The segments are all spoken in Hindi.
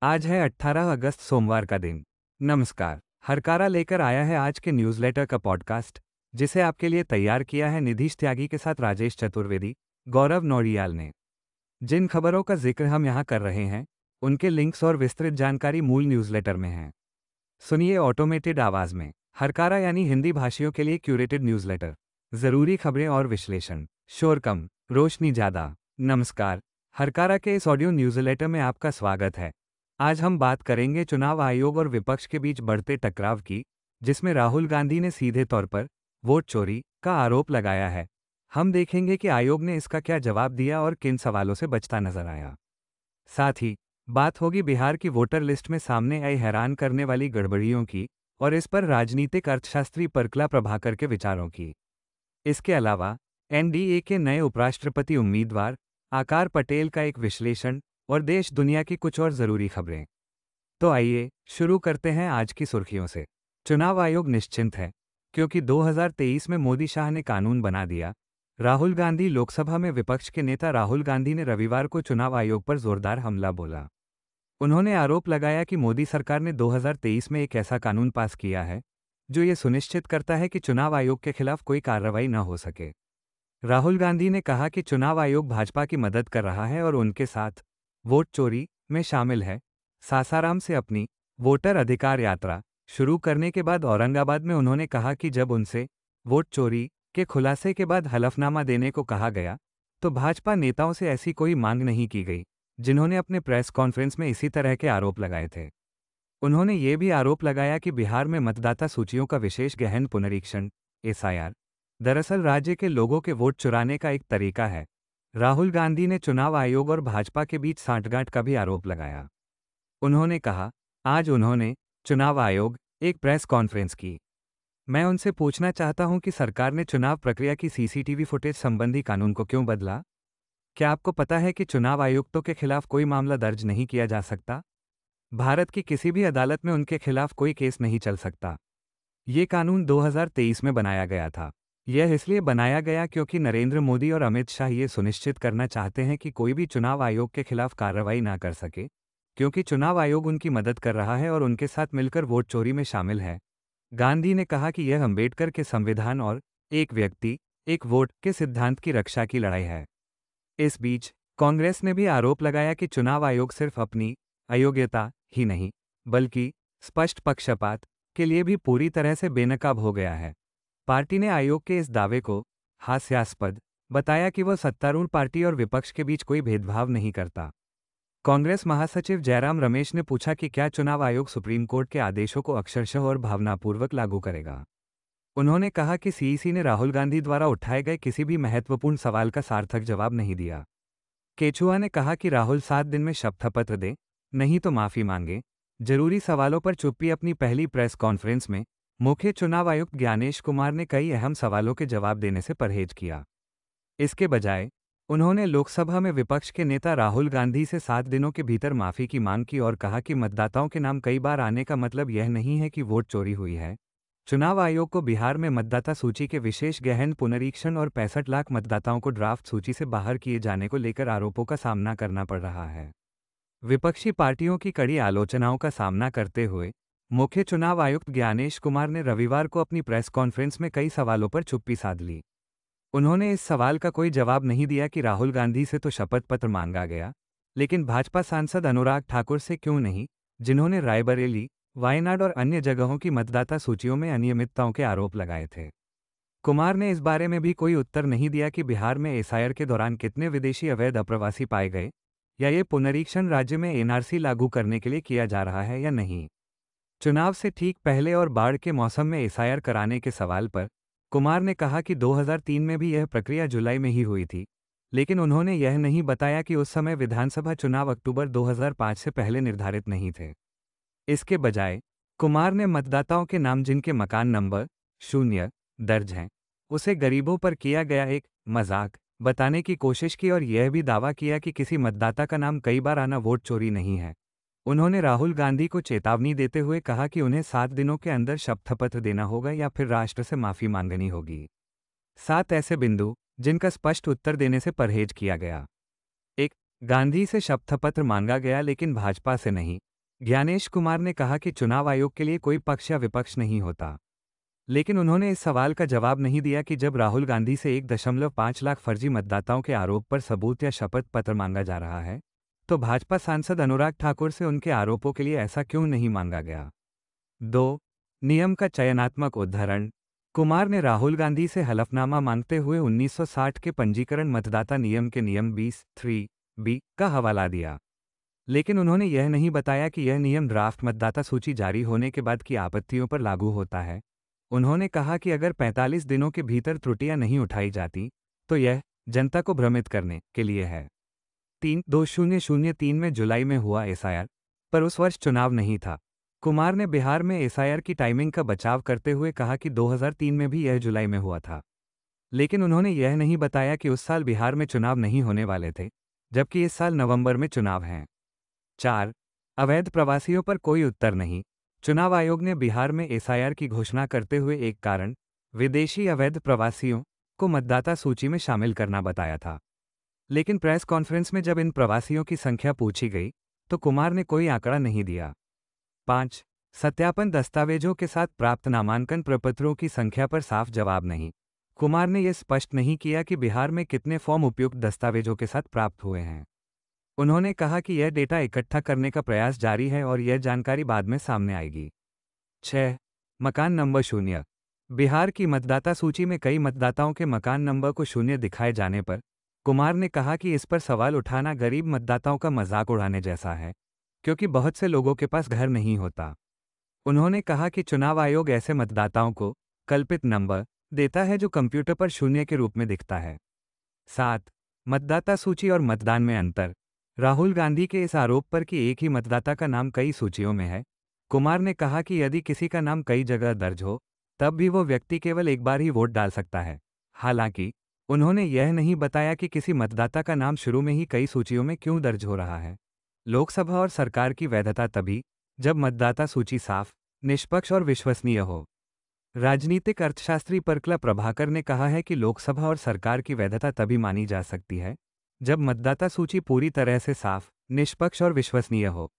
आज है 18 अगस्त सोमवार का दिन। नमस्कार। हरकारा लेकर आया है आज के न्यूज़लेटर का पॉडकास्ट, जिसे आपके लिए तैयार किया है निधीश त्यागी के साथ राजेश चतुर्वेदी, गौरव नौडियाल ने। जिन खबरों का जिक्र हम यहाँ कर रहे हैं, उनके लिंक्स और विस्तृत जानकारी मूल न्यूज़लेटर में है। सुनिए ऑटोमेटेड आवाज़ में। हरकारा यानी हिंदी भाषियों के लिए क्यूरेटेड न्यूज़लेटर। ज़रूरी खबरें और विश्लेषण। शोर कम, रोशनी ज़्यादा। नमस्कार। हरकारा के इस ऑडियो न्यूज़लेटर में आपका स्वागत है। आज हम बात करेंगे चुनाव आयोग और विपक्ष के बीच बढ़ते टकराव की, जिसमें राहुल गांधी ने सीधे तौर पर वोट चोरी का आरोप लगाया है। हम देखेंगे कि आयोग ने इसका क्या जवाब दिया और किन सवालों से बचता नजर आया। साथ ही बात होगी बिहार की वोटर लिस्ट में सामने आई हैरान करने वाली गड़बड़ियों की और इस पर राजनीतिक अर्थशास्त्री परकला प्रभाकर के विचारों की। इसके अलावा एनडीए के नए उपराष्ट्रपति उम्मीदवार आकार पटेल का एक विश्लेषण और देश दुनिया की कुछ और जरूरी खबरें। तो आइए शुरू करते हैं आज की सुर्खियों से। चुनाव आयोग निश्चिंत है, क्योंकि 2023 में मोदी शाह ने कानून बना दिया। राहुल गांधी लोकसभा में विपक्ष के नेता राहुल गांधी ने रविवार को चुनाव आयोग पर जोरदार हमला बोला। उन्होंने आरोप लगाया कि मोदी सरकार ने 2023 में एक ऐसा कानून पास किया है जो ये सुनिश्चित करता है कि चुनाव आयोग के खिलाफ कोई कार्रवाई न हो सके। राहुल गांधी ने कहा कि चुनाव आयोग भाजपा की मदद कर रहा है और उनके साथ वोट चोरी में शामिल है। सासाराम से अपनी वोटर अधिकार यात्रा शुरू करने के बाद औरंगाबाद में उन्होंने कहा कि जब उनसे वोट चोरी के खुलासे के बाद हलफनामा देने को कहा गया, तो भाजपा नेताओं से ऐसी कोई मांग नहीं की गई, जिन्होंने अपने प्रेस कॉन्फ्रेंस में इसी तरह के आरोप लगाए थे। उन्होंने ये भी आरोप लगाया कि बिहार में मतदाता सूचियों का विशेष गहन पुनरीक्षण एसआईआर दरअसल राज्य के लोगों के वोट चुराने का एक तरीका है। राहुल गांधी ने चुनाव आयोग और भाजपा के बीच सांठगांठ का भी आरोप लगाया। उन्होंने कहा, आज उन्होंने चुनाव आयोग एक प्रेस कॉन्फ्रेंस की। मैं उनसे पूछना चाहता हूं कि सरकार ने चुनाव प्रक्रिया की सीसीटीवी फुटेज संबंधी कानून को क्यों बदला? क्या आपको पता है कि चुनाव आयुक्तों के खिलाफ कोई मामला दर्ज नहीं किया जा सकता? भारत की किसी भी अदालत में उनके खिलाफ कोई केस नहीं चल सकता। ये कानून 2023 में बनाया गया था। यह इसलिए बनाया गया क्योंकि नरेंद्र मोदी और अमित शाह ये सुनिश्चित करना चाहते हैं कि कोई भी चुनाव आयोग के खिलाफ कार्रवाई ना कर सके, क्योंकि चुनाव आयोग उनकी मदद कर रहा है और उनके साथ मिलकर वोट चोरी में शामिल है। गांधी ने कहा कि यह अंबेडकर के संविधान और एक व्यक्ति एक वोट के सिद्धांत की रक्षा की लड़ाई है। इस बीच कांग्रेस ने भी आरोप लगाया कि चुनाव आयोग सिर्फ अपनी अयोग्यता ही नहीं, बल्कि स्पष्ट पक्षपात के लिए भी पूरी तरह से बेनकाब हो गया है। पार्टी ने आयोग के इस दावे को हास्यास्पद बताया कि वह सत्तारूढ़ पार्टी और विपक्ष के बीच कोई भेदभाव नहीं करता। कांग्रेस महासचिव जयराम रमेश ने पूछा कि क्या चुनाव आयोग सुप्रीम कोर्ट के आदेशों को अक्षरशः और भावनापूर्वक लागू करेगा। उन्होंने कहा कि सीईसी ने राहुल गांधी द्वारा उठाए गए किसी भी महत्वपूर्ण सवाल का सार्थक जवाब नहीं दिया। केचुआ ने कहा कि राहुल 7 दिन में शपथपत्र दे, नहीं तो माफी मांगे। जरूरी सवालों पर चुप्पी। अपनी पहली प्रेस कॉन्फ्रेंस में मुख्य चुनाव आयुक्त ज्ञानेश कुमार ने कई अहम सवालों के जवाब देने से परहेज किया। इसके बजाय उन्होंने लोकसभा में विपक्ष के नेता राहुल गांधी से 7 दिनों के भीतर माफी की मांग की और कहा कि मतदाताओं के नाम कई बार आने का मतलब यह नहीं है कि वोट चोरी हुई है। चुनाव आयोग को बिहार में मतदाता सूची के विशेष गहन पुनरीक्षण और 65 लाख मतदाताओं को ड्राफ्ट सूची से बाहर किए जाने को लेकर आरोपों का सामना करना पड़ रहा है। विपक्षी पार्टियों की कड़ी आलोचनाओं का सामना करते हुए मुख्य चुनाव आयुक्त ज्ञानेश कुमार ने रविवार को अपनी प्रेस कॉन्फ्रेंस में कई सवालों पर चुप्पी साध ली। उन्होंने इस सवाल का कोई जवाब नहीं दिया कि राहुल गांधी से तो शपथ पत्र मांगा गया, लेकिन भाजपा सांसद अनुराग ठाकुर से क्यों नहीं, जिन्होंने रायबरेली, वायनाड और अन्य जगहों की मतदाता सूचियों में अनियमितताओं के आरोप लगाए थे। कुमार ने इस बारे में भी कोई उत्तर नहीं दिया कि बिहार में एसआईआर के दौरान कितने विदेशी अवैध अप्रवासी पाए गए, या ये पुनरीक्षण राज्य में एनआरसी लागू करने के लिए किया जा रहा है या नहीं। चुनाव से ठीक पहले और बाढ़ के मौसम में एसआईआर कराने के सवाल पर कुमार ने कहा कि 2003 में भी यह प्रक्रिया जुलाई में ही हुई थी, लेकिन उन्होंने यह नहीं बताया कि उस समय विधानसभा चुनाव अक्टूबर 2005 से पहले निर्धारित नहीं थे। इसके बजाय कुमार ने मतदाताओं के नाम जिनके मकान नंबर 0 दर्ज हैं, उसे गरीबों पर किया गया एक मजाक बताने की कोशिश की और यह भी दावा किया कि किसी मतदाता का नाम कई बार आना वोट चोरी नहीं है। उन्होंने राहुल गांधी को चेतावनी देते हुए कहा कि उन्हें 7 दिनों के अंदर शपथपत्र देना होगा या फिर राष्ट्र से माफी मांगनी होगी। 7 ऐसे बिंदु जिनका स्पष्ट उत्तर देने से परहेज किया गया। 1. गांधी से शपथपत्र मांगा गया लेकिन भाजपा से नहीं, ज्ञानेश कुमार ने कहा कि चुनाव आयोग के लिए कोई पक्ष या विपक्ष नहीं होता। लेकिन उन्होंने इस सवाल का जवाब नहीं दिया कि जब राहुल गांधी से 1.5 लाख फर्जी मतदाताओं के आरोप पर सबूत या शपथ पत्र मांगा जा रहा है, तो भाजपा सांसद अनुराग ठाकुर से उनके आरोपों के लिए ऐसा क्यों नहीं मांगा गया। 2. नियम का चयनात्मक उद्धरण। कुमार ने राहुल गांधी से हलफनामा मांगते हुए 1960 के पंजीकरण मतदाता नियम के नियम 20(3)(b) का हवाला दिया। लेकिन उन्होंने यह नहीं बताया कि यह नियम ड्राफ्ट मतदाता सूची जारी होने के बाद की आपत्तियों पर लागू होता है। उन्होंने कहा कि अगर 45 दिनों के भीतर त्रुटियां नहीं उठाई जाती, तो यह जनता को भ्रमित करने के लिए है। 2003 में जुलाई में हुआ एसआईआर, पर उस वर्ष चुनाव नहीं था। कुमार ने बिहार में एसआईआर की टाइमिंग का बचाव करते हुए कहा कि 2003 में भी यह जुलाई में हुआ था। लेकिन उन्होंने यह नहीं बताया कि उस साल बिहार में चुनाव नहीं होने वाले थे, जबकि इस साल नवंबर में चुनाव हैं। 4. अवैध प्रवासियों पर कोई उत्तर नहीं। चुनाव आयोग ने बिहार में एसआईआर की घोषणा करते हुए एक कारण विदेशी अवैध प्रवासियों को मतदाता सूची में शामिल करना बताया था। लेकिन प्रेस कॉन्फ्रेंस में जब इन प्रवासियों की संख्या पूछी गई, तो कुमार ने कोई आंकड़ा नहीं दिया। 5. सत्यापन दस्तावेजों के साथ प्राप्त नामांकन प्रपत्रों की संख्या पर साफ जवाब नहीं। कुमार ने यह स्पष्ट नहीं किया कि बिहार में कितने फॉर्म उपयुक्त दस्तावेजों के साथ प्राप्त हुए हैं। उन्होंने कहा कि यह डेटा इकट्ठा करने का प्रयास जारी है और यह जानकारी बाद में सामने आएगी। 6. मकान नंबर शून्य। बिहार की मतदाता सूची में कई मतदाताओं के मकान नंबर को शून्य दिखाए जाने पर कुमार ने कहा कि इस पर सवाल उठाना गरीब मतदाताओं का मजाक उड़ाने जैसा है, क्योंकि बहुत से लोगों के पास घर नहीं होता। उन्होंने कहा कि चुनाव आयोग ऐसे मतदाताओं को कल्पित नंबर देता है जो कंप्यूटर पर शून्य के रूप में दिखता है। 7. मतदाता सूची और मतदान में अंतर। राहुल गांधी के इस आरोप पर कि एक ही मतदाता का नाम कई सूचियों में है, कुमार ने कहा कि यदि किसी का नाम कई जगह दर्ज हो, तब भी वो व्यक्ति केवल एक बार ही वोट डाल सकता है। हालांकि उन्होंने यह नहीं बताया कि किसी मतदाता का नाम शुरू में ही कई सूचियों में क्यों दर्ज हो रहा है। लोकसभा और सरकार की वैधता तभी जब मतदाता सूची साफ, निष्पक्ष और विश्वसनीय हो। राजनीतिक अर्थशास्त्री परकला प्रभाकर ने कहा है कि लोकसभा और सरकार की वैधता तभी मानी जा सकती है जब मतदाता सूची पूरी तरह से साफ, निष्पक्ष और विश्वसनीय हो।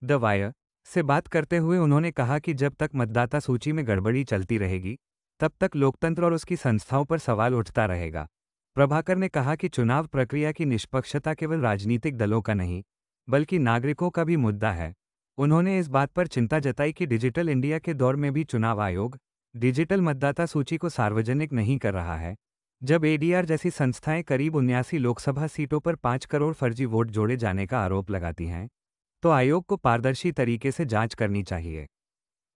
द वायर से बात करते हुए उन्होंने कहा कि जब तक मतदाता सूची में गड़बड़ी चलती रहेगी, तब तक लोकतंत्र और उसकी संस्थाओं पर सवाल उठता रहेगा। प्रभाकर ने कहा कि चुनाव प्रक्रिया की निष्पक्षता केवल राजनीतिक दलों का नहीं, बल्कि नागरिकों का भी मुद्दा है। उन्होंने इस बात पर चिंता जताई कि डिजिटल इंडिया के दौर में भी चुनाव आयोग डिजिटल मतदाता सूची को सार्वजनिक नहीं कर रहा है। जब एडीआर जैसी संस्थाएं करीब 79 लोकसभा सीटों पर 5 करोड़ फर्जी वोट जोड़े जाने का आरोप लगाती हैं, तो आयोग को पारदर्शी तरीके से जांच करनी चाहिए।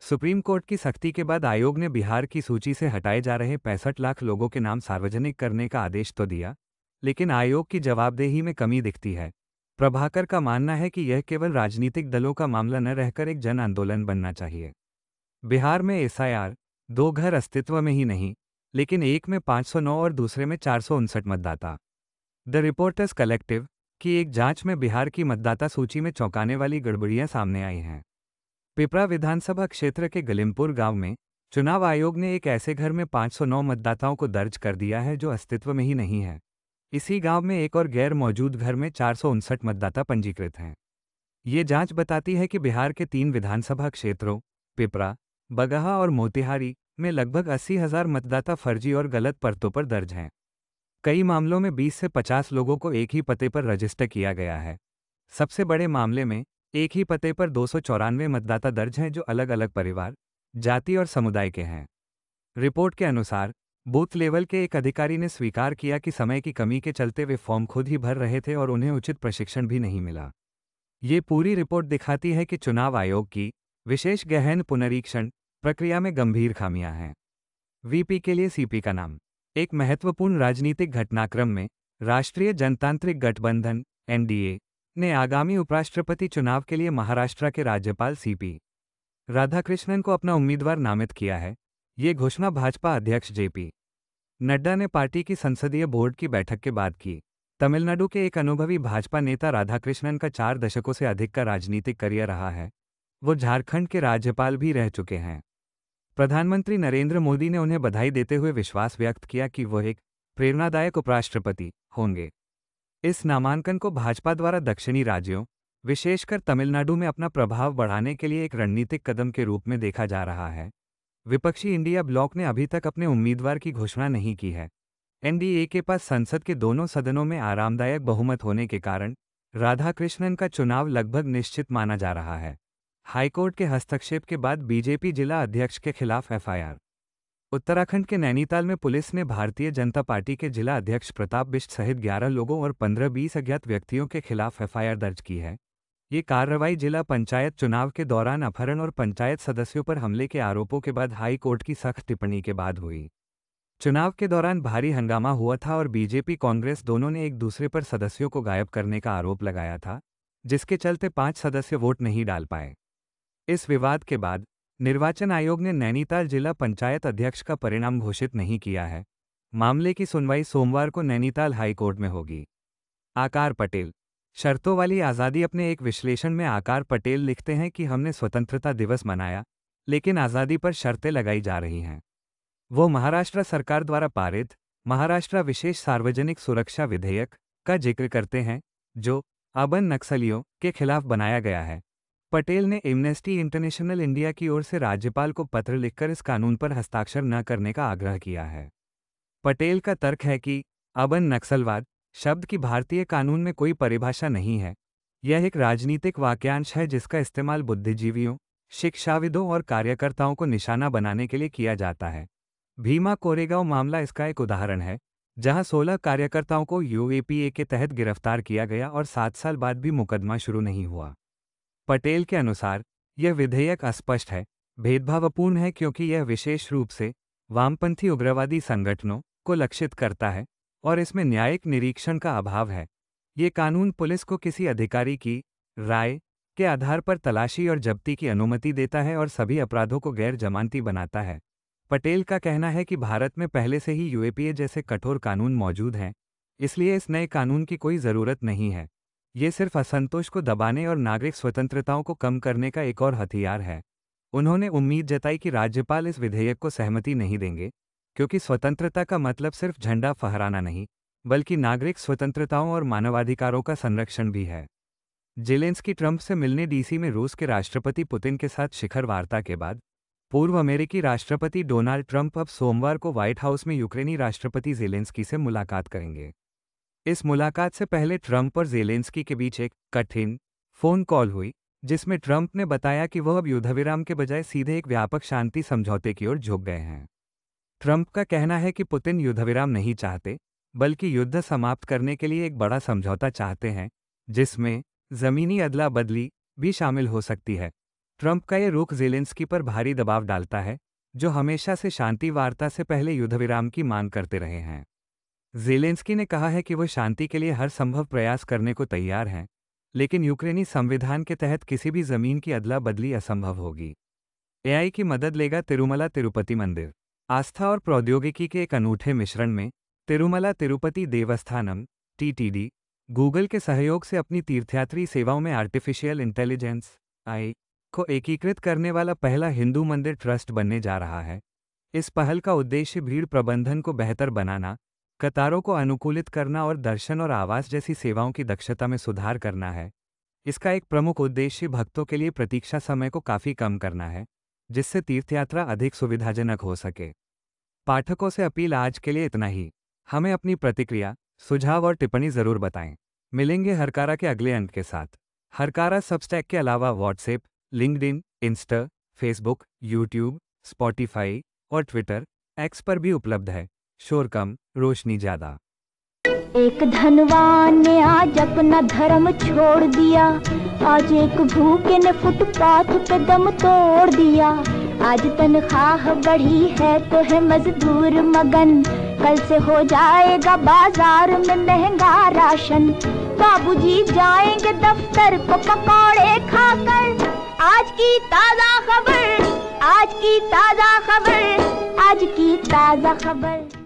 सुप्रीम कोर्ट की सख्ती के बाद आयोग ने बिहार की सूची से हटाए जा रहे 65 लाख लोगों के नाम सार्वजनिक करने का आदेश तो दिया, लेकिन आयोग की जवाबदेही में कमी दिखती है। प्रभाकर का मानना है कि यह केवल राजनीतिक दलों का मामला न रहकर एक जन आंदोलन बनना चाहिए। बिहार में एसआईआर 2 घर अस्तित्व में ही नहीं, लेकिन एक में 509 और दूसरे में 459 मतदाता। द रिपोर्टर्स कलेक्टिव की एक जांच में बिहार की मतदाता सूची में चौंकाने वाली गड़बड़ियां सामने आई हैं। पिपरा विधानसभा क्षेत्र के गलिमपुर गांव में चुनाव आयोग ने एक ऐसे घर में 509 मतदाताओं को दर्ज कर दिया है जो अस्तित्व में ही नहीं है। इसी गांव में एक और गैर मौजूद घर में 459 मतदाता पंजीकृत हैं। ये जांच बताती है कि बिहार के 3 विधानसभा क्षेत्रों पिपरा, बगहा और मोतिहारी में लगभग 80,000 मतदाता फर्जी और गलत परतों पर दर्ज हैं। कई मामलों में 20 से 50 लोगों को एक ही पते पर रजिस्टर किया गया है। सबसे बड़े मामले में एक ही पते पर 294 मतदाता दर्ज हैं जो अलग अलग परिवार, जाति और समुदाय के हैं। रिपोर्ट के अनुसार बूथ लेवल के एक अधिकारी ने स्वीकार किया कि समय की कमी के चलते वे फॉर्म खुद ही भर रहे थे और उन्हें उचित प्रशिक्षण भी नहीं मिला। ये पूरी रिपोर्ट दिखाती है कि चुनाव आयोग की विशेष गहन पुनरीक्षण प्रक्रिया में गंभीर खामियां हैं। वीपी के लिए सीपी का नाम। एक महत्वपूर्ण राजनीतिक घटनाक्रम में राष्ट्रीय जनतांत्रिक गठबंधन एनडीए ने आगामी उपराष्ट्रपति चुनाव के लिए महाराष्ट्र के राज्यपाल सीपी राधाकृष्णन को अपना उम्मीदवार नामित किया है। ये घोषणा भाजपा अध्यक्ष जेपी नड्डा ने पार्टी की संसदीय बोर्ड की बैठक के बाद की। तमिलनाडु के एक अनुभवी भाजपा नेता राधाकृष्णन का 4 दशकों से अधिक का राजनीतिक करियर रहा है। वो झारखंड के राज्यपाल भी रह चुके हैं। प्रधानमंत्री नरेंद्र मोदी ने उन्हें बधाई देते हुए विश्वास व्यक्त किया कि वह एक प्रेरणादायक उपराष्ट्रपति होंगे। इस नामांकन को भाजपा द्वारा दक्षिणी राज्यों विशेषकर तमिलनाडु में अपना प्रभाव बढ़ाने के लिए एक रणनीतिक कदम के रूप में देखा जा रहा है। विपक्षी इंडिया ब्लॉक ने अभी तक अपने उम्मीदवार की घोषणा नहीं की है। एनडीए के पास संसद के दोनों सदनों में आरामदायक बहुमत होने के कारण राधाकृष्णन का चुनाव लगभग निश्चित माना जा रहा है। हाईकोर्ट के हस्तक्षेप के बाद बीजेपी जिला अध्यक्ष के खिलाफ एफआईआर। उत्तराखंड के नैनीताल में पुलिस ने भारतीय जनता पार्टी के जिला अध्यक्ष प्रताप बिष्ट सहित 11 लोगों और 15-20 अज्ञात व्यक्तियों के खिलाफ एफआईआर दर्ज की है। ये कार्रवाई जिला पंचायत चुनाव के दौरान अपहरण और पंचायत सदस्यों पर हमले के आरोपों के बाद हाई कोर्ट की सख्त टिप्पणी के बाद हुई। चुनाव के दौरान भारी हंगामा हुआ था और बीजेपी कांग्रेस दोनों ने एक दूसरे पर सदस्यों को गायब करने का आरोप लगाया था, जिसके चलते 5 सदस्य वोट नहीं डाल पाए। इस विवाद के बाद निर्वाचन आयोग ने नैनीताल जिला पंचायत अध्यक्ष का परिणाम घोषित नहीं किया है। मामले की सुनवाई सोमवार को नैनीताल हाई कोर्ट में होगी। आकार पटेल। शर्तों वाली आज़ादी। अपने एक विश्लेषण में आकार पटेल लिखते हैं कि हमने स्वतंत्रता दिवस मनाया, लेकिन आज़ादी पर शर्तें लगाई जा रही हैं। वो महाराष्ट्र सरकार द्वारा पारित महाराष्ट्र विशेष सार्वजनिक सुरक्षा विधेयक का जिक्र करते हैं, जो अबन नक्सलियों के खिलाफ बनाया गया है। पटेल ने एमनेस्टी इंटरनेशनल इंडिया की ओर से राज्यपाल को पत्र लिखकर इस कानून पर हस्ताक्षर न करने का आग्रह किया है। पटेल का तर्क है कि अबन नक्सलवाद शब्द की भारतीय कानून में कोई परिभाषा नहीं है। यह एक राजनीतिक वाक्यांश है जिसका इस्तेमाल बुद्धिजीवियों, शिक्षाविदों और कार्यकर्ताओं को निशाना बनाने के लिए किया जाता है। भीमा कोरेगांव मामला इसका एक उदाहरण है, जहां 16 कार्यकर्ताओं को यूएपीए के तहत गिरफ्तार किया गया और 7 साल बाद भी मुकदमा शुरू नहीं हुआ। पटेल के अनुसार यह विधेयक अस्पष्ट है, भेदभावपूर्ण है क्योंकि यह विशेष रूप से वामपंथी उग्रवादी संगठनों को लक्षित करता है और इसमें न्यायिक निरीक्षण का अभाव है। ये कानून पुलिस को किसी अधिकारी की राय के आधार पर तलाशी और जब्ती की अनुमति देता है और सभी अपराधों को गैर जमानती बनाता है। पटेल का कहना है कि भारत में पहले से ही यूएपीए जैसे कठोर कानून मौजूद हैं, इसलिए इस नए कानून की कोई ज़रूरत नहीं है। ये सिर्फ असंतोष को दबाने और नागरिक स्वतंत्रताओं को कम करने का एक और हथियार है। उन्होंने उम्मीद जताई कि राज्यपाल इस विधेयक को सहमति नहीं देंगे, क्योंकि स्वतंत्रता का मतलब सिर्फ झंडा फहराना नहीं, बल्कि नागरिक स्वतंत्रताओं और मानवाधिकारों का संरक्षण भी है। जेलेंस्की ट्रंप से मिलने डीसी में रूस के राष्ट्रपति पुतिन के साथ शिखर वार्ता के बाद पूर्व अमेरिकी राष्ट्रपति डोनाल्ड ट्रंप अब सोमवार को व्हाइट हाउस में यूक्रेनी राष्ट्रपति जेलेंस्की से मुलाकात करेंगे। इस मुलाकात से पहले ट्रंप और जेलेंस्की के बीच एक कठिन फोन कॉल हुई, जिसमें ट्रंप ने बताया कि वह अब युद्धविराम के बजाय सीधे एक व्यापक शांति समझौते की ओर झुक गए हैं। ट्रंप का कहना है कि पुतिन युद्धविराम नहीं चाहते, बल्कि युद्ध समाप्त करने के लिए एक बड़ा समझौता चाहते हैं, जिसमें जमीनी अदला बदली भी शामिल हो सकती है। ट्रंप का यह रुख जेलेंस्की पर भारी दबाव डालता है, जो हमेशा से शांति वार्ता से पहले युद्धविराम की मांग करते रहे हैं। जेलेंस्की ने कहा है कि वो शांति के लिए हर संभव प्रयास करने को तैयार हैं, लेकिन यूक्रेनी संविधान के तहत किसी भी जमीन की अदला बदली असंभव होगी। एआई की मदद लेगा तिरुमला तिरुपति मंदिर। आस्था और प्रौद्योगिकी के एक अनूठे मिश्रण में तिरुमला तिरुपति देवस्थानम (टीटीडी) गूगल के सहयोग से अपनी तीर्थयात्री सेवाओं में आर्टिफिशियल इंटेलिजेंस (AI) को एकीकृत करने वाला पहला हिंदू मंदिर ट्रस्ट बनने जा रहा है। इस पहल का उद्देश्य भीड़ प्रबंधन को बेहतर बनाना, कतारों को अनुकूलित करना और दर्शन और आवास जैसी सेवाओं की दक्षता में सुधार करना है। इसका एक प्रमुख उद्देश्य भक्तों के लिए प्रतीक्षा समय को काफ़ी कम करना है, जिससे तीर्थयात्रा अधिक सुविधाजनक हो सके। पाठकों से अपील आज के लिए इतना ही। हमें अपनी प्रतिक्रिया, सुझाव और टिप्पणी ज़रूर बताएं। मिलेंगे हरकारा के अगले अंक के साथ। हरकारा सबस्टैक के अलावा WhatsApp, LinkedIn, Insta, Facebook, YouTube, Spotify और ट्विटर एक्स पर भी उपलब्ध है। शोर कम, रोशनी ज़्यादा। एक धनवान ने आज अपना धर्म छोड़ दिया, आज एक भूखे ने फुटपाथ पे दम तोड़ दिया। आज तनख्वाह बढ़ी है तो है मजदूर मगन, कल से हो जाएगा बाजार में महंगा राशन। बाबूजी जाएंगे दफ्तर को पकौड़े खाकर। आज की ताजा खबर, आज की ताजा खबर, आज की ताजा खबर।